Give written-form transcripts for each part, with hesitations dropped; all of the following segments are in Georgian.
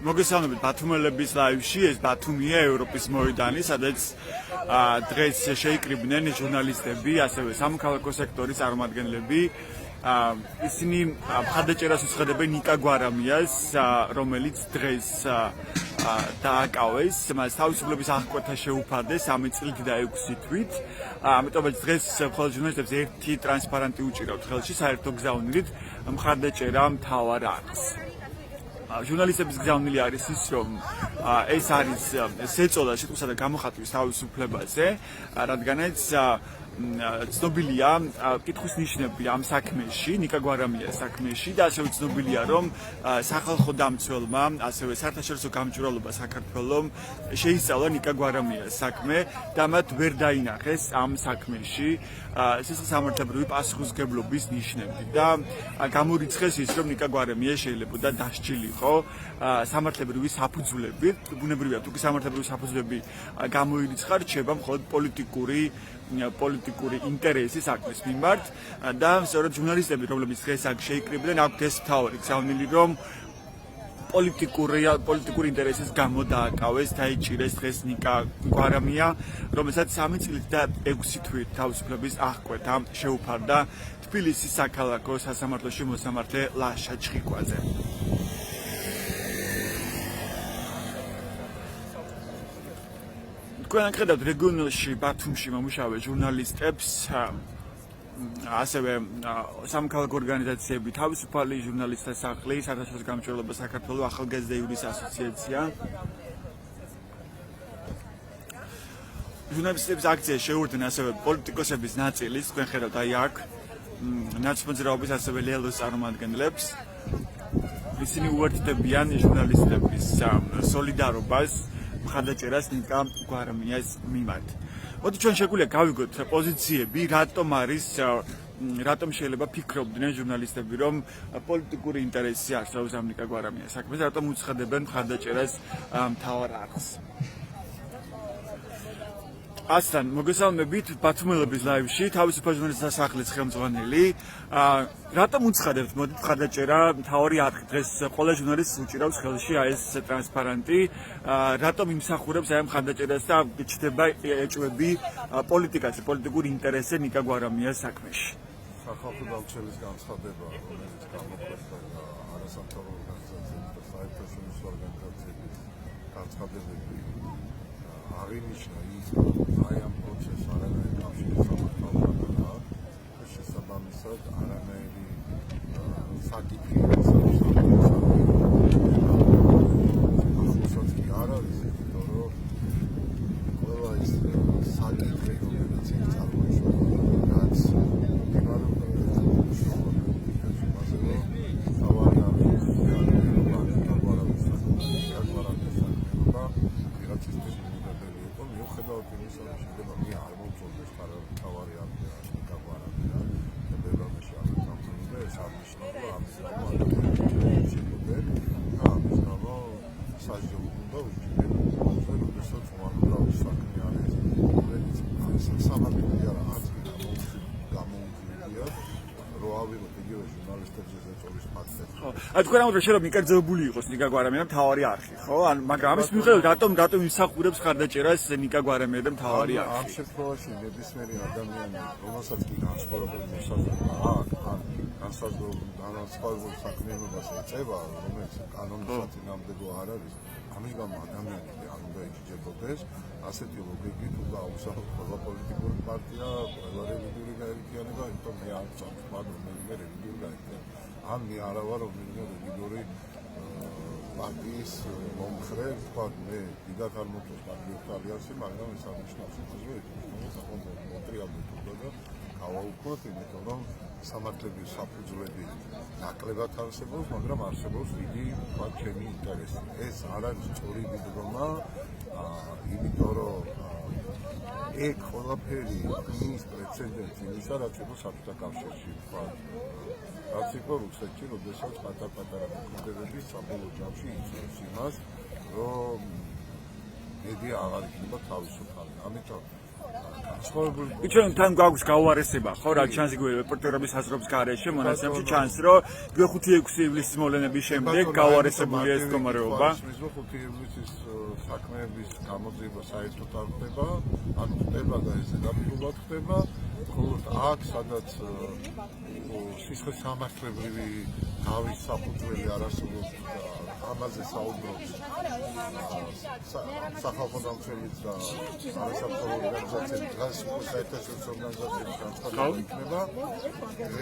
მოგესალმებით ბათუმელების ლაივში, ეს ბათუმია ევროპის მოედანი, სადაც დღეს შეიკრიბნენ ჟურნალისტები, ასევე სამოქალაქო სექტორის წარმომადგენლები. ისინი მხარდაჭერას უცხადებენ ნიკა გვარამიას, რომელიც დღეს დააკავეს, მას თავისუფლების აღკვეთა შეუფარდეს 3 წლით და 6 თვით. ამიტომაც დღეს მხოლოდ ჟურნალისტებს ერთი ტრანსპარანტი უჭირავთ ხელში, საერთო გზავნილით მხარდაჭერა მთავარ არხს. ჟურნალისტების გზავნილი არის ის, რომ ეს არის ზეწოლა სიტყვისა და გამოხატვის თავისუფლებაზე, რადგანაც ცნობილია კითხვის ნიშნები ამ საქმეში, ნიკა გვარამიას საქმეში და ასევე ცნობილია, რომ სახალხო დამცველმა, ასევე საერთაშორისო გამჭვირვალობა საქართველომ შეისწავლა ნიკა გვარამიას საქმე და მათ ვერ დაინახეს ამ საქმეში სისხლისამართლებრივი პასუხისმგებლობის ნიშნები და გამორიცხეს ის, რომ ნიკა გვარამია შეიძლება დასჯილიყო სამართლებრივი საფუძვლები, ბუნებრივია თუ კი სამართლებრივი საფუძვლები გამოირიცხა, რჩება მხოლოდ პოლიტიკური ინტერესი საქმის მიმართ და სწორედ ჟურნალისტები, რომლებიც დღეს აქ შეიკრიბნენ, აქვთ ეს მთავარი გზავნილი, რომ პოლიტიკური ინტერესის გამო დააკავეს, დაიჭირეს დღეს ნიკა გვარამია, რომელსაც 3 წლით და 6 თვით თავისუფლების აღკვეთა შეუფარდა თბილისის საქალაქო სასამართლოში მოსამართლე ლაშა ჩხიკვაძე. თქვენ ხედავთ რეგიონში ბათუმში მომუშავე ჟურნალისტებს, ასევე სამოქალაქო ორგანიზაციები, თავისუფალი ჟურნალისტთა სახლი, საერთაშორისო გამჭვირვალობა საქართველოს, ახალგაზრდა იურის ასოციაცია. ჟურნალისტების აქციაში შეურდნენ ასევე პოლიტიკოსების ნაწილის, თქვენ ხედავთ აი აქ ნაცმოძრაობის, ასევე ლელოს წარმომადგენლებს. ისინი უერთდებიან ჟურნალისტების სოლიდარობას მხარდაჭერას ნიკა გვარამიას მიმართ. მოდი ჩვენ შეგვიძლია გავიგოთ პოზიციები, რატომ შეიძლება ფიქრობდნენ ჟურნალისტები, რომ პოლიტიკური ინტერესი არსებობს ამ ნიკა გვარამიას საქმეზე, რატომ უცხადებენ მხარდაჭერას მთავარ არხს. ასთან მოგესალმებით ბათუმელების ლაივში, თავისუფალ ჟურნალისტთა სახლის ხელმძღვანელი. რატომ უცხადებთ მოდით მხარდაჭერა მთავარი არხი? დღეს ყველა ჟურნალისტს უჭირავს ხელში ეს ტრანსპარანტი. რატომ იმსახურებს აი ამ მხარდაჭერას და ჩდება ეჭვები პოლიტიკაზე, პოლიტიკური ინტერესზე ნიკა გვარამიას საქმეში? სახალხო დამცველის განცხადება, რომელიც გამოქვეყნდა არასამთავრობო ორგანიზაციების და საერთაშორისო ორგანიზაციების განცხადებები, აღინიშნა ის, რომ აი ამ პროცესს არანაირი კავშირი სამართალთან არ აქვს და შესაბამისად არანაირი საკითხი ახალსაც კი არ არის, იმიტომ რომ ყველა ის საკითხი, რომელიც იქ წარმოიშვა, რაც მიმდინარეობდა თქვენ ამბობთ რომ მიკერძებული იყოს ნიკა გვარამია მთავარი არხი, ხო? მაგრამ ამის მიუხედავად რატომ იმსახურებს მხარდაჭერას ნიკა გვარამია და მთავარი არხი? ამ შემთხვევაში ნებისმიერი ადამიანი, რომელსაც კი განსხვავებული მოსაზრება აქვს, განსხვავებული საქმიანობას ეწევა, რომელიც კანონისათვის წინააღმდეგო არ არის, ამის გამო ადამიანები არ უნდა იჭირებოდეს ასეთი ლოგიკით თუ გაუსახოთ ყველა პოლიტიკური პარტია, ყველა რელიგიური გაერთიანება, იმიტომ მე არ წამყვან რომელიმე რელიგიური გაერთიანება. ან მე არა ვარ რომელიმე რელიგიური პარტიის მომხრე, თქვა მე დიდად არ მოწონს პატრიოტთა ალიანსი, მაგრამ ეს აღნიშნავს ის, რომ ეს საკონტროლო მოტრიალდი თქო და გავაუქმოთ, იმიტომ რომ სამართლებრივი საფუძვლები ნაკლებად არსებობს, მაგრამ არსებობს დიდი თქვა ჩემი ინტერესი. ეს არ არის სწორი დგომა, იმიტომ რომ ეგ ყველაფერი ის პრეცედენტი იმისა, რაც იყო საბჭოთა კავშირში, თქვა რაც იყო რუსეთში, როდესაც პატარ-პატარა მოქმედებები საბოლოო ჯამში იწვევს იმას, რომ მედია აღარ იქნება თავისუფალი. ამიტომ ჩვენ თან გვაქვს გაუარესება, ხო რა ჩანს იგივე რეპორტერების აზრობის გარეშე მონაცემში ჩანს, რომ 5-6 ივლისის მოვლენების შემდეგ გაუარესებულია ეს მდგომარეობა. 5 ივლისის საქმეების გამოძიება საერთოდ არ ხდება, ანუ ხდება და ეს დაბრძოლად ხდება, ხოლო აქ სადაც სისხლის სამართლებრივი თავის საფუძველი არ არსებობს და ამაზე საუბრობს სახალხო დამცველიც და არასამთავრობო ორგანიზაციები დღეს უკვე საერთაშორისო ორგანიზაციების განცხადება იქნება.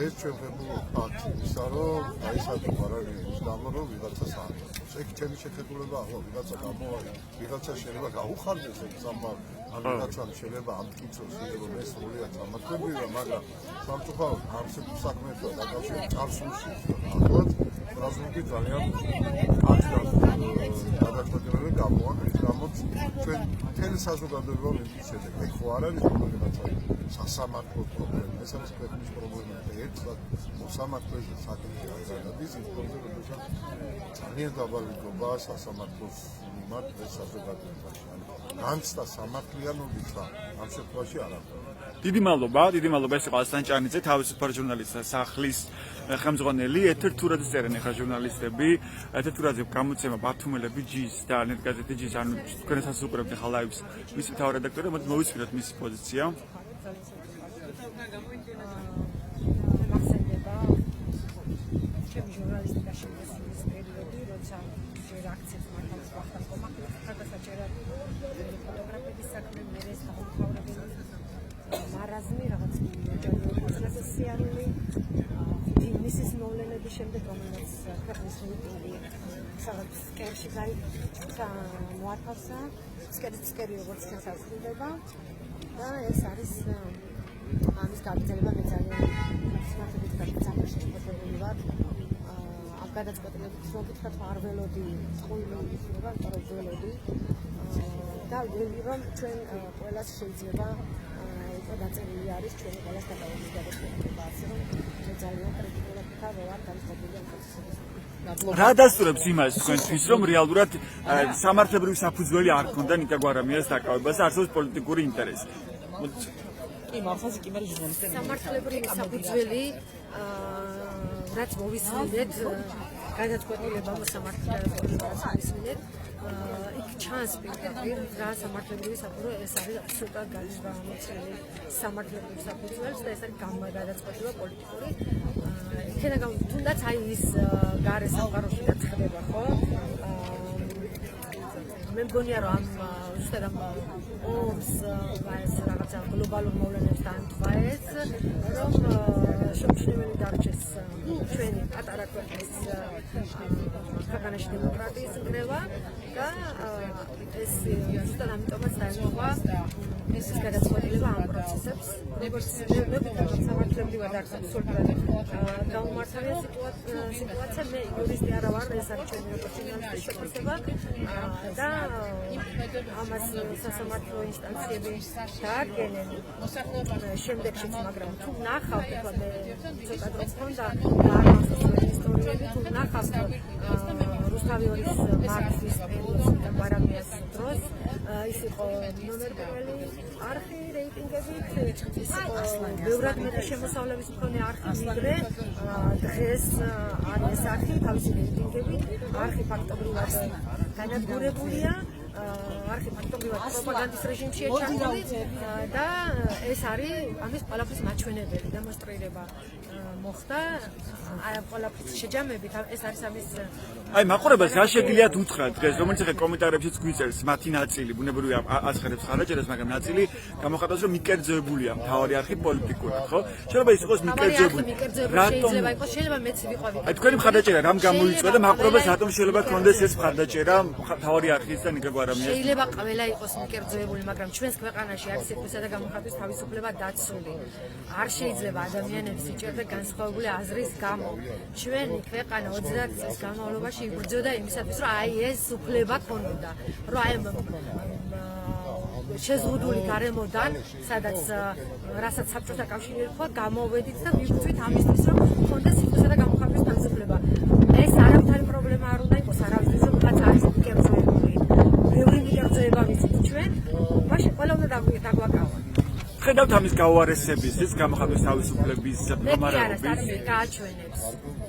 ეს ჩვენ ვხედავთ ფაქტს ისა, რომ აი საერთოდ არ არის გამო რომ ვიღაცას აიღოს. ეგ ჩემი შეხედულება ახლა ვიღაცა გამოვა, ვიღაცა შეიძლება გაუხარდეს ეს სამართლ ან ვიღაცამ შეიძლება ამტკიცოს რომ ეს სრულიად სამართლებრივია, მაგრამ სამწუხაროდ ამ საქმეებთან დაკავშირებით წარსულში ახლად რაზმი ძალიან გადაწყვეტილება გამოვა, რის გამოც ჩვენ მთელი საზოგადოება მივიჩნდეთ, ეგ ხო არ არის რომელიღაცა სასამართლო პრობლემა, ეს არის ქვეყნის პრობლემა და ერთად მოსამართლეზე საკითხი არ გადადის, ის პრობლემა ძალიან დაბალიტობა სასამართლოს მიმართ ეს საზოგადოებაში. განცდა სამართლიანობით და ამ შემთხვევაში არ არის. დიდი მადლობა ეს იყო ასლან ჭანიძე, თავისუფალ ჟურნალისტთა სახლის ხელმძღვანელი. ერთ-ერთ თურაძის წერენ ახლა ჟურნალისტები, ერთ-ერთ თურაძე გამოცემა ბათუმელები ჯის და ნეტგაზეთი ჯის, ანუ თქვენსაც უყურებთ ახლა ლაივს მისი მთავარ რედაქტორი, მოდი მოვისმინოთ მისი პოზიცია. ჩემი ჟურნალისტიკაში ეს პერიოდი, როცა ჯერ აქციებს მართავს ვახტანგ კომახის, გადასაჭერად ფოტოგრაფების საქმე, მერე სამთავრობო მარაზმი, რაღაც ჯერმენული სიარული, მისის მოვლენების შემდეგ, რომელიც ქვეყნის მიტინგი სადაც სკერში მოათავსა, სკერი როგორც ჩვენს ასრულდება და ეს არის ამის გაგრძელება მე ძალიან სიმართლით გაგრძელებული ვარ. ამ გადაწყვეტილებით რომ ვთქვათ არ ველოდი ყოველი ისრება, იმიტომ რომ ველოდი და ველი რომ ჩვენ ყველას შეიძლება დაწერილი არის ჩვენი ყველას გადავიდეთ გადაწყვეტილება, ასე რომ მე ძალიან კრიტიკულად ვარ განწყობილი ამ პროცესების. რა დასტურებს იმას თქვენთვის, რომ რეალურად სამართლებრივი საფუძველი არ ქონდა ნიკა გვარამიას დაკავებას, არსებობს პოლიტიკური ინტერესი? კი, მართლაც კი მე ჟურნალისტები. სამართლებრივი საფუძველი რაც მოვისმინეთ, გადაწყვეტილება მოსამართლეებს მოვისმინეთ. იქ ჩანს პირდაპირ რა სამართლებრივი საფუძველი, ეს არის აბსოლუტურად განსხვავებული სამართლებრივი საფუძველი და ეს არის გადაწყვეტილება პოლიტიკური. იქნება თუნდაც აი ის გარე სამყაროში რაც ხდება, ხო? მე მგონია რომ ზუსტად ამ ომს ეს რაღაცა გლობალურ მოვლენებს დაემთხვა ეს, რომ შემჩნეველი დარჩეს ჩვენი პატარა ქვეყნის ქვეყანაში დემოკრატიის ნგრევა და ეს ზუსტად ამიტომაც დაემთხვა ეს გადაწყვეტილება ამ პროცესებს. როგორც მე სამართლებრივად არის აბსოლუტურად გაუმართლია სიტუაცია, მე იურისტი არა ვარ, ეს არის ჩემი პროფესიონალური შეფასება და ამას სასამართლო ინსტანციები დაადგენენ შემდეგშიც, მაგრამ თუ ნახავთ, მე ცოტა დროს მქონდა ისტორიები, თუ ნახავთ რუსთავიორის მართვის პერიოდს და გვარამიას დროს, ის იყო ნომერ პირველი არხი რეიტინგებით, ის იყო ბევრად მეტი შემოსავლების მქონე არხი, ვიდრე დღეს არის ეს არხი თავისი რეიტინგებით, არხი ფაქტობრივად განადგურებულია, არხი ფაქტობრივად პროპაგანდის რეჟიმშია ჩართული და ეს არის ამის ყველაფრის მაჩვენებელი დემონსტრირება მოხდა აი ამ ყველაფრის შეჯამებით, ეს არის ამის აი მაყურებელს რა შეგიძლიათ უთხრათ დღეს, რომელიც ახლა კომენტარებშიც გვიწერს, მათი ნაწილი ბუნებრივია აცხადებს ხარაჯერას, მაგრამ ნაწილი გამოხატავს, რომ მიკერძებულია მთავარი არხი პოლიტიკურად, ხო? შეიძლება ის იყოს მიკერძებული. რატომ შეიძლება მეც ვიყავი. აი თქვენი მხარდაჭერა რამ გამოიწვია და მაყურებელს რატომ შეიძლება ქონდეს ეს მხარდაჭერა მთავარი არხის და ნიკა გვარამიას? შეიძლება ყველა იყოს მიკერძებული, მაგრამ ჩვენს ქვეყანაში არის სიტყვისა და გამოხატვის თავისუფლება დაცული. არ შეიძლება ადამიანებს იჭერდა განსხვავებული აზრის გამო. ჩვენი ქვეყანა 30 წლის განმავლობაში იბრძოდა იმისათვის, რომ აი ეს უფლება ქონოდა, რომ აი შეზღუდული გარემოდან, სადაც რასაც საბჭოთა კავშირი ერქვა, გამოვედით და ვიბრძვით ამისთვის, რომ ქონდეს სიტყვისა და გამოხატვის თავისუფლება. ეს არამთავარი პრობლემა არ უნდა იყოს, არავის რომ რაც არის მიკერძებული. ბევრი მიკერძება ვიცით ჩვენ, მაშინ ყველა უნდა დაგვაკავოთ. მიუხედავად ამის გაუარესებისთვის, გამოხატვის თავისუფლების მდგომარეობის გააჩვენებს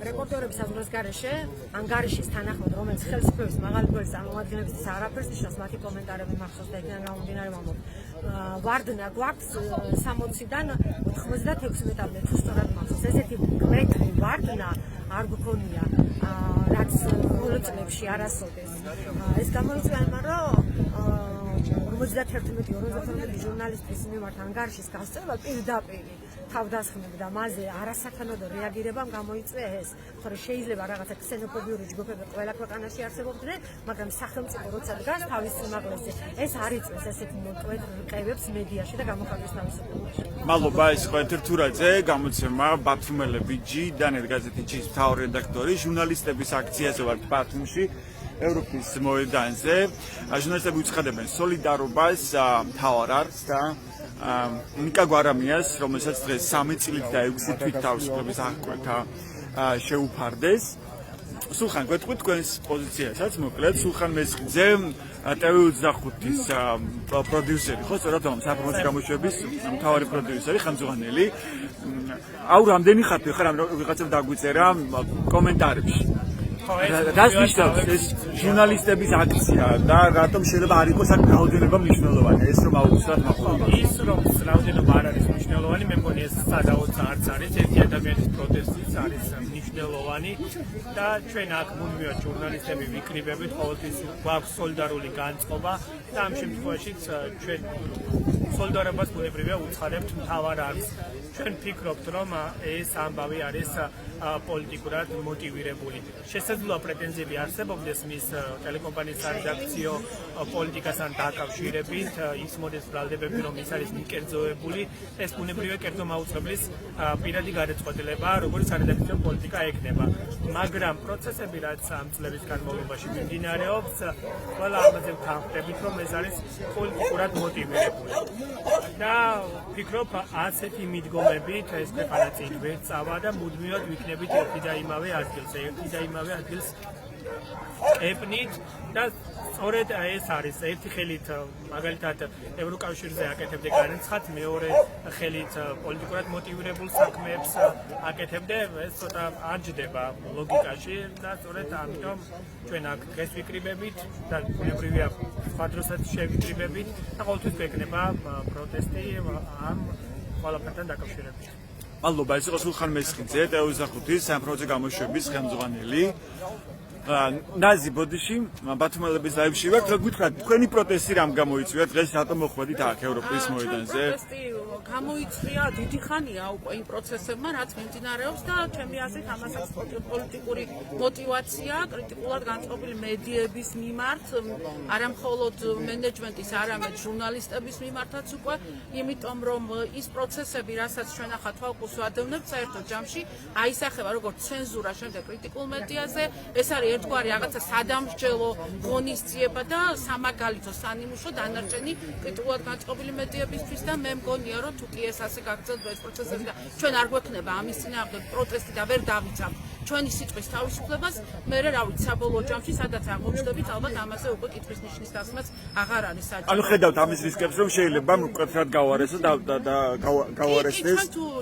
რეპორტერების საზღვრების გარეშე, ან გარეშის თანახმად, რომელიც ხელისუფლების მაღალი გვერდის წარმომადგენლებისთვის არაფერს ნიშნავს, მათი კომენტარები მახსოვს და იქიდან გამომდინარე ვამბობ. ვარდნა გვაქვს 60-დან 96 მეტრამდე, თუ სწორად მახსოვს. ესეთი მეტრი ვარდნა არ გქონია, რაც ბოლო წლებში არასოდეს. ეს გამოიწვია იმან, რომ 51-52 ჟურნალისტის მიმართ ანგარიშის გასწრება პირდაპირ თავდასხმები და მასზე არასათანადო რეაგირებამ გამოიწვია ეს. თორე შეიძლება რაღაცა ქსენოფობიური ჯგუფები ყველა ქვეყანაში არსებობდნენ, მაგრამ სახელმწიფო როცა დგას თავის სიმაღლეზე, ეს არ იწვევს ესეთ მოტყუებებს მედიაში და გამოხატვის თავისუფლებაში. მადლობა, ეს იყო ეთერთურაძე, გამოცემა ბათუმელები G და ნეტგაზეთი G-ის მთავარი რედაქტორი, ჟურნალისტების აქციაზე ვართ ბათუმში. ევროპის მოედანზე ჟურნალისტები უცხადებენ სოლიდარობას მთავარ არხს და ნიკა გვარამიას, რომელსაც დღეს 3 წლით და 6 თვით თავისუფლების აღკვეთა შეუფარდეს. სულხან, გვეტყვით თქვენს პოზიციასაც, მოკლედ, სულხან მესხიძე, TV25-ის პროდიუსერი, ხო, სწორად საფრთხის გამოშვების მთავარი პროდიუსერი, ხელმძღვანელი. აუ, რამდენი ხართ, ხარ ვიღაცამ დაგვიწერა კომენტარებში. რას ნიშნავს ეს ჟურნალისტების აქცია და რატომ შეიძლება არ იყოს აქ რაოდენობა მნიშვნელოვანი? ეს რომ აუცილებლად მაყურებელია. ის რომ რაოდენობა არ არის მნიშვნელოვანი, მე მგონი ეს სადაოც არც არის, ერთი ადამიანის პროტესტიც არის მნიშვნელოვანი და ჩვენ აქ მუდმივად ჟურნალისტები ვიკრიბებით, ყოველთვის გვაქვს სოლიდარული განწყობა და ამ შემთხვევაშიც ჩვენ სოლიდარობას ბუნებრივია უცხადებთ მთავარ არხს. ჩვენ ვფიქრობთ, რომ ეს ამბავი არის პოლიტიკურად მოტივირებული. შესაძლოა პრეტენზიები არსებობდეს მის ტელეკომპანიის სარედაქციო პოლიტიკასთან დაკავშირებით, ის მოდის ბრალდებები, რომ ის არის მიკერძოებული, ეს ბუნებრივია კერძო მაუწყებლის პირადი გადაწყვეტილება, როგორც სარედაქციო პოლიტიკა ექნება. მაგრამ პროცესები, რაც ამ წლების განმავლობაში მიმდინარეობს, ყველა ამაზე ვთანხმდებით, რომ ეს არის პოლიტიკურად მოტივირებული. და ვფიქრობ, ასეთი მიდგომებით ეს ქვეყანა წინ ვერ წავა და მუდმივად ვიქნებით ერთი და იმავე ადგილს ეკნით და სწორედ ეს არის ერთი ხელით მაგალითად ევროკავშირზე აკეთებდე განაცხად, მეორე ხელით პოლიტიკურად მოტივირებულ საქმეებს აკეთებდე, ეს ცოტა არ ჯდება ლოგიკაში და სწორედ ამიტომ ჩვენ აქ დღეს ვიკრიბებით და ბუნებრივია სხვა დროსაც შევიკრიბებით და ყოველთვის გვექნება პროტესტი ამ ყველაფერთან დაკავშირებით. მადლობა, ეს იყო სულხან მესხიძე, TV25-ის სამფროზე გამოშვების ხელმძღვანელი. ნაზი ბოდიში, ბათუმელების ლაივში ვართ, რა გითხრათ, თქვენი პროტესტი რამ გამოიწვია დღეს, რატომ მოხვედით აქ ევროპის მოედანზე? პროტესტი გამოიწვია დიდი ხანია უკვე იმ პროცესებმა, რაც მიმდინარეობს და ჩემი აზრით ამასაც პოლიტიკური მოტივაცია კრიტიკულად განწყობილი მედიების მიმართ, არამხოლოდ მენეჯმენტის, არამედ ჟურნალისტების მიმართაც უკვე, იმიტომ რომ ის პროცესები, რასაც ჩვენ ახლა თვალყურს ვადევნებთ საერთო ჯამში, აისახება როგორც ცენზურა შემდეგ კრიტიკულ მედიაზე, ეს არის ერთგვარი რაღაცა სადამსჯელო ღონისძიება და სამაგალითო სანიმუშო დანარჩენი კრიტიკულად განწყობილი მედიებისთვის და მე მგონია რომ თუ კი ეს ასე გაგრძელდება ეს პროცესები და ჩვენ არ გვექნება ამის წინააღმდეგ პროტესტი და ვერ დავიცავთ ჩვენი სიტყვის თავისუფლებას, მე რა ვიცი საბოლოო ჯამში სადაც აღმოჩნდებით, ალბათ ამაზე უკვე კითხვის ნიშნის დასმაც აღარ არის საჭირო. ანუ ხედავთ ამის რისკებს, რომ შეიძლება მკვეთრად გავარესოს და გავარესდეს.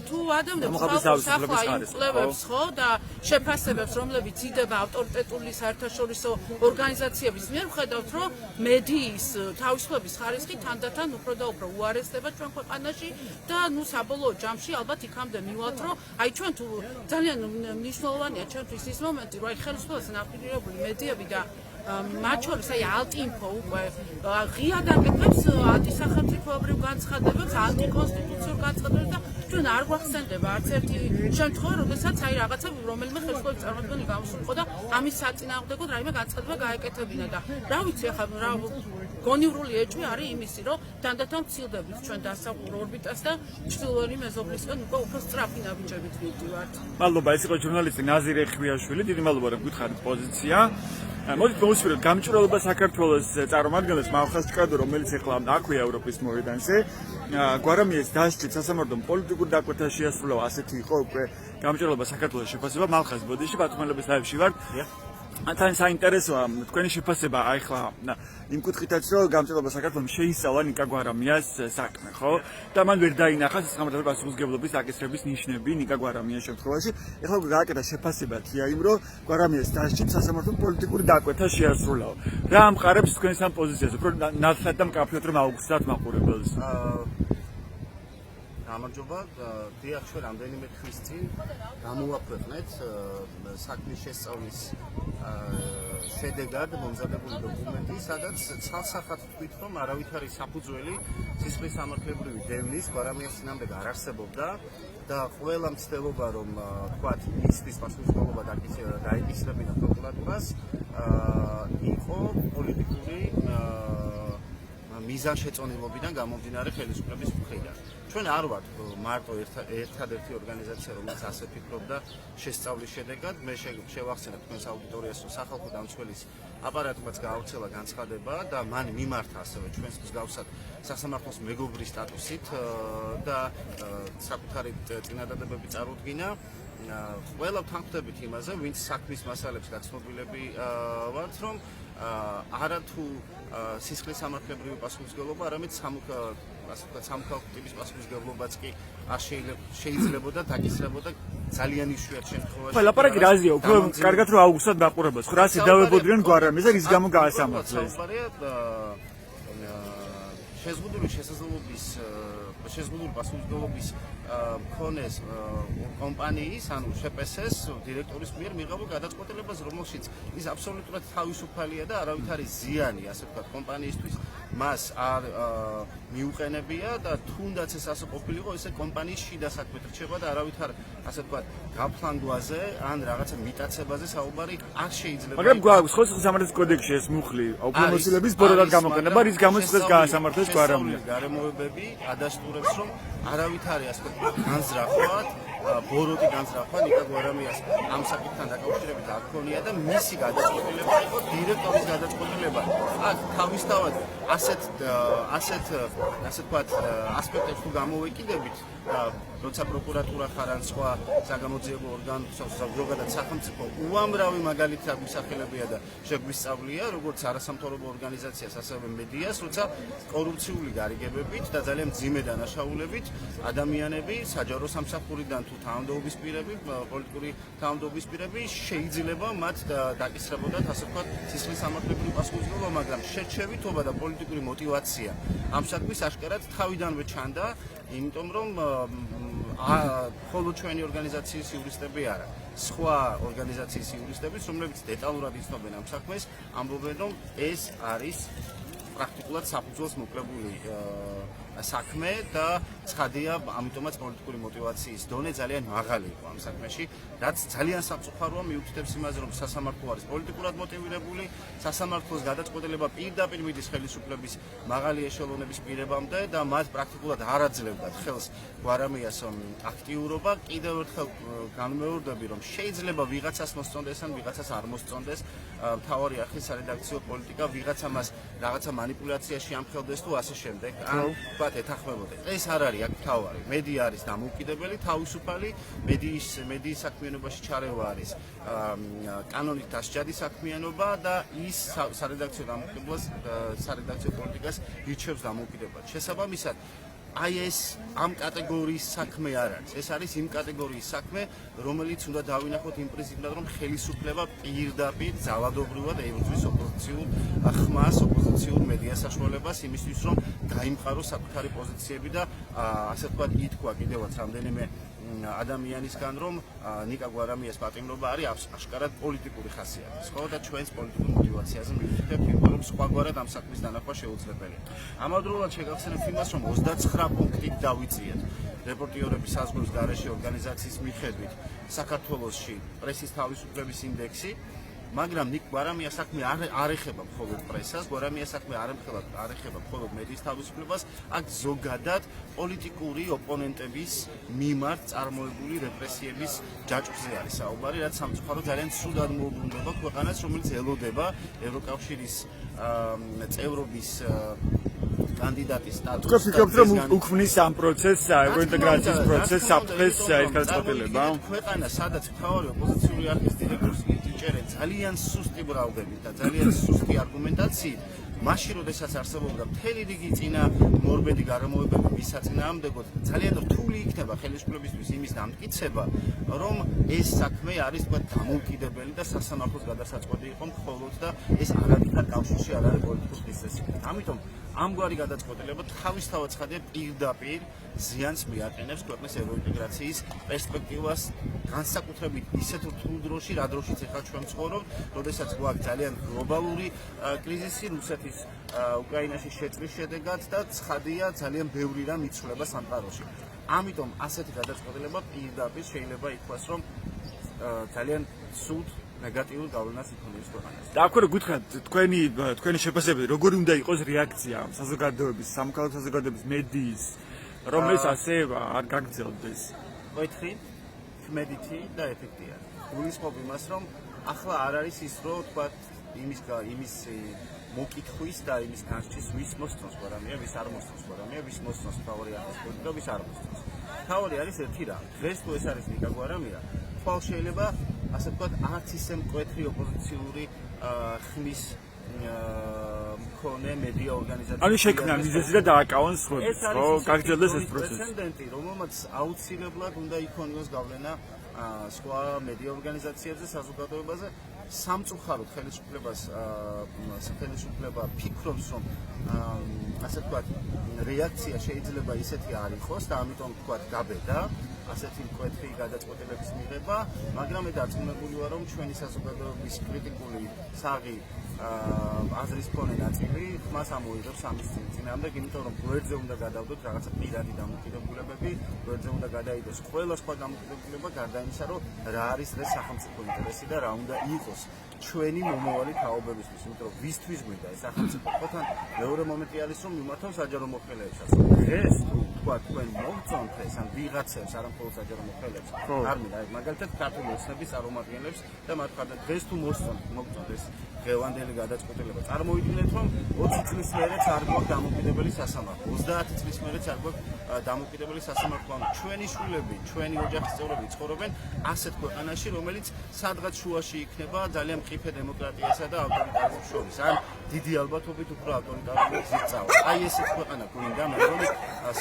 თუ ადამიანებს ახლა იკვლევებს ხო და შეფასებებს, რომლებიც იდება ავტორიტეტული საერთაშორისო ორგანიზაციების მიერ, ვხედავთ, რომ მედიის თავისუფლების ხარისხი თანდათან უფრო და უფრო უარესდება ჩვენ ქვეყანაში და ნუ საბოლოო ჯამში ალბათ იქამდე მივალთ, რომ აი ჩვენ თუ ძალიან მნიშვნელოვანია ჩვენთვის ის მომენტი, რომ აი ხელისუფლებასთან აფილიირებული მედიები და მათ შორის აი ალტინფო უკვე ღიად აკეთებს ანტისახელმწიფოებრივ განცხადებებს, ანტიკონსტიტუციურ განცხადებებს და ჩვენ არ გვახსენდება არც ერთი შემთხვევა, როდესაც აი რაღაცა რომელიმე ხელისუფლების წარმომადგენელი გამოსულიყო და ამის საწინააღმდეგოდ რაიმე განცხადება გაეკეთებინა და რა ვიცი ახლა რა გონივრული ეჭვი არის იმისი, რომ თანდათან ვცილდებით ჩვენ დასავლურ ორბიტას და ჩრდილოური მეზობლისკენ უკვე უფრო სწრაფი ნაბიჯებით ვიდივართ. მადლობა, ეს იყო ჟურნალისტი ნაზირე ხვიაშვილი, დიდი მადლობა რომ გითხარით პოზიცია. მოდით მოვისურვოთ გამჭვირვალობა საქართველოს წარმომადგენელს მავხას ჭკადო, რომელიც ახლა აქვეა ევროპის მოედანზე. გვარამიეს დასჭით სასამართლომ პოლიტიკურ დაკვეთა შეასრულა, ასეთი იყო უკვე გამჭვირვალობა საქართველოს შეფასება მალხას ბოდიში, ბათუმელების ლაივში ვართ. თან საინტერესოა თქვენი შეფასება აი ხლა იმ კუთხითაც რომ გამწელობა საქართველოს შეისწავლა ნიკა გვარამიას საქმე ხო და მან ვერ დაინახა სასამართლო პასუხისმგებლობის დაკისრების ნიშნები ნიკა გვარამიას შემთხვევაში ეხლა გააკეთა შეფასება თია იმ რომ გვარამიას დასჭით სასამართლო პოლიტიკური დაკვეთა შეასრულაო რა ამყარებს თქვენს ამ პოზიციაზე უფრო ნათლად და მკაფიოდ რომ აუგზავნოთ მაყურებელს გამარჯობა, დიახ, ჩვენ რამდენიმე თვის წინ გამოვაქვეყნეთ საქმის შესწავლის შედეგად მომზადებული დოკუმენტი, სადაც ცალსახად თქვით, რომ არავითარი საფუძველი სისხლის სამართლებრივი დევნის გვარამიას წინააღმდეგ არ არსებობდა და ყველა მცდელობა, რომ თქვათ, მისთვის პასუხისმგებლობა დაეკისრებინა პროკურატურას, იყო პოლიტიკური მიზანშეწონილობიდან გამომდინარე ხელისუფლების მხრიდან. ჩვენ არ ვართ მარტო ერთადერთი ორგანიზაცია, რომელიც ასე ფიქრობდა შესწავლის შედეგად. მე შევახსენებ თქვენს აუდიტორიას, რომ სახალხო დამცველის აპარატმაც გაავრცელა განცხადება და მან მიმართა ასევე ჩვენს მსგავსად სასამართლოს მეგობრის სტატუსით და საკუთარი წინადადებები წარუდგინა. ყველა ვთანხმდებით იმაზე, ვინც საქმის მასალებს გაცნობილები ვართ, რომ არა თუ სისხლის სამართლებრივი პასუხისმგებლობა, არამედ სამხალხო ტიპის პასუხისმგებლობაც კი არ შეიძლებოდა დაკისრებოდა ძალიან იშვიათ შემთხვევაში. ხო, ლაპარაკი რაზეა, უფრო კარგად რომ აუგზავნოთ მაყურებელს. ხო, რა შედავებოდნენ გვარამიას და რის გამო გაასამართლეს? შეზღუდული შესაძლებლობის შეზღუდული პასუხისმგებლობის მქონეს კომპანიის, ანუ შპს-ს დირექტორის მიერ მიღებულ გადაწყვეტილებას, რომელშიც ის აბსოლუტურად თავისუფალია და არავითარი ზიანი, ასე ვთქვათ, კომპანიისთვის მას არ მიუყენებია და თუნდაც ეს ასე ყოფილიყო, ესე კომპანიის შიდა საქმე რჩება და არავითარ, ასე ვთქვათ, გაფლანგვაზე ან რაღაცა მიტაცებაზე საუბარი არ შეიძლება. მაგრამ გვაქვს ხო სასამართლოს კოდექსში ეს მუხლი, ოპლომოსილების ბოროტად გამოყენება, რის გამოც დღეს გაასამართლეს გვარამია. გარემოებები ადასტურებს, რომ არავითარი ასე ვთქვათ, განზრახვად ბოროტი განზრახვა ნიკა გვარამიას ამ საკითხთან დაკავშირებით არ ქონია და მისი გადაწყვეტილება იყო დირექტორის გადაწყვეტილება. აქ თავისთავად ასეთ ვთქვათ ასპექტებს თუ გამოვეკიდებით და როცა პროკურატურა ხარ ან სხვა საგამოძიებო ორგანო ზოგადად სახელმწიფო უამრავი მაგალითი აგვისახელებია და შეგვისწავლია როგორც არასამთავრობო ორგანიზაციას ასევე მედიას, როცა კორუფციული გარიგებებით და ძალიან მძიმე დანაშაულებით ადამიანები საჯარო სამსახურიდან თუ თავმჯდომარის პირები, პოლიტიკური თავმჯდომარის პირები შეიძლება მათ დაკისრებოდათ ასე ვთქვათ სისხლის სამართლებრივი პასუხისმგებლობა, მაგრამ შერჩევითობა და პოლიტიკური мотиваცია ამ საქმის აშკარად თავიდანვე ჩანდა, იმიტომ რომ მხოლოდ ჩვენი ორგანიზაციის იურისტები არა, სხვა ორგანიზაციის იურისტებიც, რომლებიც დეტალურად იცნობენ ამ საქმეს, ამბობენ, რომ ეს არის პრაქტიკულად საფუძველს მოკლებული საქმე და ცხადია, ამიტომაც პოლიტიკური мотиваციის დონე ძალიან მაღალი იყო ამ საქმეში, რაც ძალიან სამწუხაროა, მიუთითებს იმაზე, რომ სასამართლო არის პოლიტიკურად მოტივირებული, სასამართლოს გადაწყვეტილება პირდაპირ მიდის ხელისუფლების მაღალი ეშელონების პირებამდე და მათ პრაქტიკულად არ აძლევდათ ხელს გვარამიას აქტიურობა. კიდევ ერთხელ განმეორდები, რომ შეიძლება ვიღაცას მოსწონდეს ან ვიღაცას არ მოსწონდეს, მთავარი არხის სარედაქციო პოლიტიკა ვიღაცა მას რაღაცა манипуляციაში ამხელდეს თუ ასე შემდეგ, ან ეთანხმებოდეს. ეს არ არის აქ მთავარი. მედია არის დამოუკიდებელი, თავისუფალი, მედიის საქმიანობაში ჩარევა არის კანონით დასჯადი საქმიანობა და ის სარედაქციო დამოუკიდებლობას, სარედაქციო პოლიტიკას ირჩევს დამოუკიდებლად. შესაბამისად, აი ეს ამ კატეგორიის საქმე არ არის. ეს არის იმ კატეგორიის საქმე, რომელიც უნდა დავინახოთ იმ პრინციპად, რომ ხელისუფლება პირდაპირ ძალადობრივად ეიბრძვის ოპოზიციურ ხმას, ოპოზიციურ მედიას საშუალებას იმისთვის, რომ გაიმყაროს საკუთარი პოზიციები და ასე ვთქვათ, ითქვა კიდევაც რამდენიმე ადამიანისგან, რომ ნიკა გვარამიას პატიმრობა არის აშკარად პოლიტიკური ხასიათის, ხო და ჩვენს პოლიტიკურ мотиваციაზე მივხვდებით, რომ სხვაგვარად ამ საქმის დანახვა შეუძლებელია. ამავდროულად შეგახსენებთ იმას, რომ 29 პუნქტით დავიწყეთ რეპორტიორების საზღვრის გარეშე ორგანიზაციის მიხედვით საქართველოში პრესის თავისუფლების ინდექსი, მაგრამ ნიკ გვარამიას საქმე არ ეხება მხოლოდ პრესას, გვარამიას საქმე არ ეხება მხოლოდ მედიის თავისუფლებას, აქ ზოგადად პოლიტიკური ოპონენტების მიმართ წარმოებული რეპრესიების ჯაჭვზე არის საუბარი, რაც სამწუხაროდ ძალიან ცუდად მოუბრუნდება ქვეყანას, რომელიც ელოდება ევროკავშირის წევრობის კანდიდატის სტატუსს. თქვენ ფიქრობთ, რომ უქმნის ამ პროცესს, ევროინტეგრაციის პროცესს საფრთხეს ეს გადაწყვეტილება? ქვეყანა, სადაც მთავარი ოპოზიციური არხის დირექტორი ხელისუფლებას იჭერენ ძალიან სუსტი ბრალდებით და ძალიან სუსტი არგუმენტაციით, მაშინ როდესაც არსებობდა მთელი რიგი წინა მორბედი გარემოებები მის საწინააღმდეგოდ, ძალიან რთული იქნება ხელისუფლებისთვის იმის დამტკიცება, რომ ეს საქმე არის თქვა დამოუკიდებელი და სასამართლოს გადასაწყვეტი იყო მხოლოდ და ეს არაერთგან კავშირში არ არის პოლიტიკურ ხისწესებთან. ამიტომ ამგვარი გადაწყვეტილება თავისთავად ცხადია პირდაპირ ზიანს მიაყენებს ქვეყნის ევროინტეგრაციის პერსპექტივას, განსაკუთრებით ისეთ რთულ დროში, რა დროშიც ახლა ჩვენ ვცხოვრობთ, როდესაც გვაქვს ძალიან გლობალური კრიზისი რუსეთის უკრაინაში შეჭრის შედეგად და ცხადია ძალიან ბევრი რამ იცვლება სამყაროში. ამიტომ ასეთი გადაწყვეტილება პირდაპირ შეიძლება ითქვას, რომ ძალიან სულ ნეგატიურ გავლენას იქონიებს ქვეყანაზე. და აქ გითხრათ თქვენი შეფასებები როგორი უნდა იყოს რეაქცია საზოგადოების, სამოქალაქო საზოგადოების, მედიის, რომ ეს ასე არ გაგრძელდეს. კეთრი, ქმედითი და ეფექტიანი. გულისხმობ იმას, რომ ახლა არ არის ის რო თქვა იმის მოკითხვის და იმის განსჭის ვის მოსწონს გვარამია, ვის არ მოსწონს გვარამია, ვის მოსწონს თავი ახალ პოლიტიკა, ვის არ მოსწონს. თავი არის ერთი რამ. დღეს თუ ეს არის ნიკა გვარამია, თვალ შეიძლება ასე ვთქვათ, არც ისე მკვეთრი ოპოზიციური ხმის მქონე მედია ორგანიზაცია. ანუ შექმნა მიზეზი და დააკავონ სხვებს, ხო? გაგრძელდეს ეს პროცესი. პრეცედენტი, რომელმაც აუცილებლად უნდა იქონიოს გავლენა სხვა მედია ორგანიზაციებზე, საზოგადოებაზე. სამწუხაროდ ხელისუფლება ფიქრობს, რომ ასე ვთქვათ, რეაქცია შეიძლება ისეთი არ იყოს და ამიტომ ვთქვათ, გაბედა ასეთი მკვეთრი გადაწყვეტილების მიღება, მაგრამ მე დარწმუნებული ვარ, რომ ჩვენი საზოგადოების კრიტიკული საღი აზრის მქონე ნაწილი ხმას ამოიღებს ამის წინააღმდეგ, იმიტომ რომ გვერდზე უნდა გადავდოთ რაღაცა პირადი დამოკიდებულებები, გვერდზე უნდა გადაიდოს ყველა სხვა დამოკიდებულება, გარდა იმისა, რომ რა არის დღეს სახელმწიფო ინტერესი და რა უნდა იყოს ჩვენი მომავალი თაობებისთვის, იმიტომ რომ ვისთვის გვინდა ეს სახელმწიფო. ხოთან მეორე მომენტი არის, რომ მიმართავ საჯარო მოხელეებსაც. დღეს თუ თქვა თქვენ მოგწონთ ეს ან ვიღაცებს, არა მხოლოდ საჯარო მოხელეებს, არ მინდა, მაგალითად ქართული ოცნების წარმომადგენლებს და მათ ხარდან დღეს თუ მოგწონთ ეს დღევანდელი გადაწყვეტილება. წარმოვიდგინეთ, რომ 20 წლის მერეც არ გვაქვს დამოუკიდებელი სასამართლო, 30 წლის მერეც არ გვაქვს დამოუკიდებელი სასამართლო. ჩვენი შვილები, ჩვენი ოჯახის წევრები ცხოვრობენ ასეთ ქვეყანაში, რომელიც სადღაც შუაში იქნება ძალიან მყიფე დემოკრატიასა და ავტორიტარიზმს შორის. ან დიდი ალბათობით უფრო ავტორიტარული გზით წავა. აი ესეთ ქვეყანა გვინდა, მაგრამ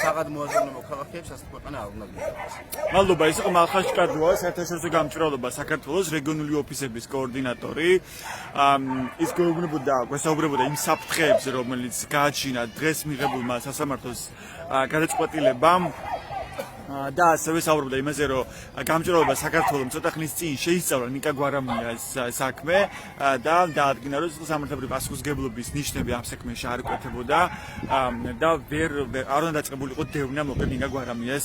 საღად მოაზროვნე მოქალაქეებს ასეთ ქვეყანა არ უნდა გვინდას. მადლობა, ის იყო მალხაშ კადუა, საერთაშორისო გამჭვირვალობა საქართველოს რეგიონული ოფისების კოორდინატორი. ის გვესაუბრებოდა იმ საფრთხეებზე, რომელიც გააჩინა დღეს მიღებულმა სასამართლოს გადაწყვეტილებამ და ასევე საუბრობდა იმაზე, რომ გამჭვირვალობა საქართველოს ცოტა ხნის წინ შეისწავლა ნიკა გვარამიას საქმე და დაადგინა, რომ სამართლებრივი პასუხისმგებლობის ნიშნები ამ საქმეში არ კვეთებოდა და არ უნდა დაწყებულიყო დევნა მოკლედ ნიკა გვარამიას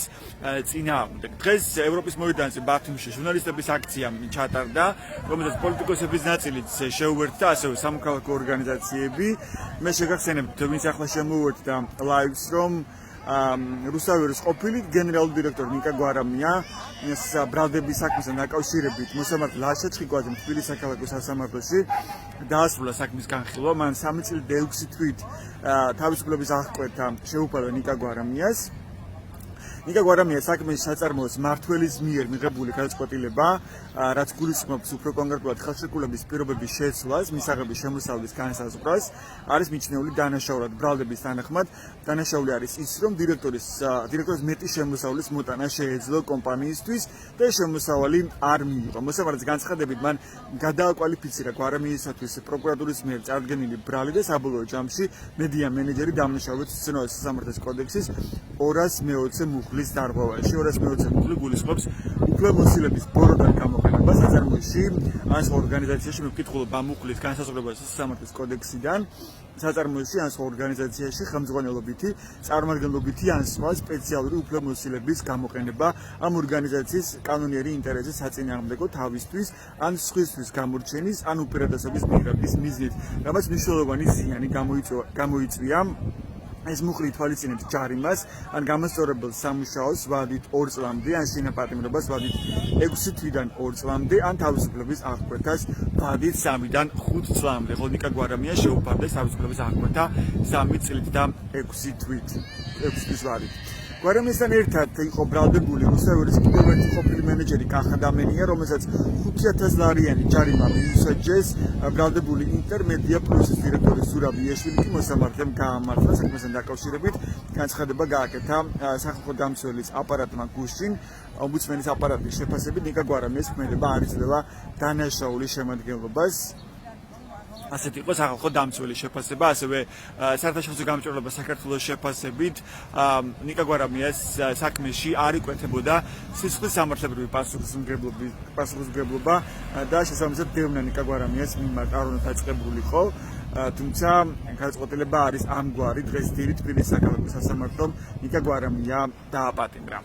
წინააღმდეგ. დღეს ევროპის მოედანზე ბათუმში ჟურნალისტების აქცია ჩატარდა, რომელზეც პოლიტიკოსების ნაწილიც შეუერთდა, ასევე სამოქალაქო ორგანიზაციები. მე შეგახსენებთ, ვინც ახლა შემოვერთდა ლაივს, რომ რუსთაველის ყოფილი გენერალური დირექტორი ნიკა გვარამია ბრალდების საქმესთან დაკავშირებით მოსამართლე ლაშა ჩხიკვაძემ თბილისის საქალაქო სასამართლოში დაასრულა საქმის განხილვა. მან 3 წელი და 6 თვით თავისუფლების აღკვეთა შეუფარდა ნიკა გვარამიას. ნიკა გვარამიას საქმეში საწარმოოს მმართველის მიერ მიღებული გადაწყვეტილება, რაც გულისხმობს უფრო კონკრეტულად ხელშეკრულების პირობების შეცვლას, მისაღების შემოსავლის განსაზღვრას, არის მიჩნეული დანაშაულად ბრალდების თანახმად. დანაშაული არის ის, რომ დირექტორის მეტი შემოსავლის მოტანა შეეძლო კომპანიისთვის და შემოსავალი არ მიიღო. მოსამართლეს განცხადებით, მან გადააკვალიფიცირა გვარამიისათვის პროკურატურის მიერ წარდგენილი ბრალი და საბოლოო ჯამში მედია მენეჯერი დამნაშავედ სცნოა სასამართლოს კოდექსის 220 მუხლის დარღვევაში. 220 მუხლი გულისხმობს უფლებამოსილების ბოროტად გამოყენებას საწარმოოში ან სხვა ორგანიზაციაში. მე ვკითხულობ ამ მუხლის განსაზღვრებას სასამართლოს კოდექსიდან. საწარმოოში ან სხვა ორგანიზაციაში ხელმძღვანელობითი, წარმომადგენლობითი ან სხვა სპეციალური უფლებამოსილების გამოყენება ამ ორგანიზაციის კანონიერი ინტერესის საწინააღმდეგო თავისთვის ან სხვისთვის გამორჩენის ან უპირატესობის მიღების მიზნით, რამაც მნიშვნელოვანი ზიანი გამოიწვია. ეს მუხლი თვალისწინებს ჯარიმას ან გამოსწორებელ სამუშაოს ვადით 2 წლამდე, ან შინაპატიმრობას ვადით 6 თვიდან 2 წლამდე, ან თავისუფლების აღკვეთას ვადით 3-დან 5 წლამდე. ხო, ნიკა გვარამია შეუფარდეს თავისუფლების აღკვეთა 3 წლით და 6 თვის ვადით. გვარამიესთან ერთად იყო ბრალდებული რუსთავის კიდევ ერთი ყოფილი მენეჯერი კახადამენია, რომელსაც 5,000 ლარიანი ჯარიმა მიისაჯეს. ბრალდებული ინტერმედია პლუსის დირექტორი ზურაბ იეშვილი კი მოსამართლემ გაამართლა საქმესთან დაკავშირებით. განცხადება გააკეთა სახალხო დამცველის აპარატმა გუშინ. ომბუდსმენის აპარატის შეფასებით ნიკა გვარამიეს ქმედება არ იძლევა დანაშაულის შემადგენლობას. ასეთ იყო სახალხო დამცველის შეფასება, ასევე საერთაშორისო გამჭვირვალობა საქართველოს შეფასებით ნიკა გვარამიას საქმეში არ იკვეთებოდა სისხლის სამართლებრივი პასუხისმგებლობა და შესაბამისად დევნა ნიკა გვარამიას მიმართ არ უნდა დაწყებულიყო. თუმცა გადაწყვეტილება არის ამგვარი, დღეს დილით თბილისის საქალაქო სასამართლომ ნიკა გვარამია დააპატიმრა.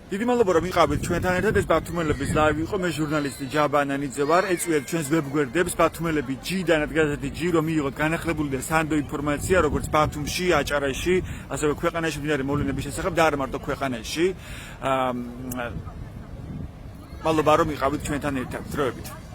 დიდი მადლობა რომ იყავით ჩვენთან ერთად. ეს ბათუმელების ლაივი იყო. მე ჟურნალისტი ჯაბა ანანიძე ვარ. ეწვიეთ ჩვენს ვებგვერდებს ბათუმელები G-დან გაზეთი G, რომ მიიღოთ განახლებული და სანდო ინფორმაცია როგორც ბათუმში, აჭარაში, ასევე ქვეყანაში მდინარე მოვლენების შესახებ და არ მარტო ქვეყანაში. მადლობა რომ იყავით ჩვენთან ერთად. დროებით.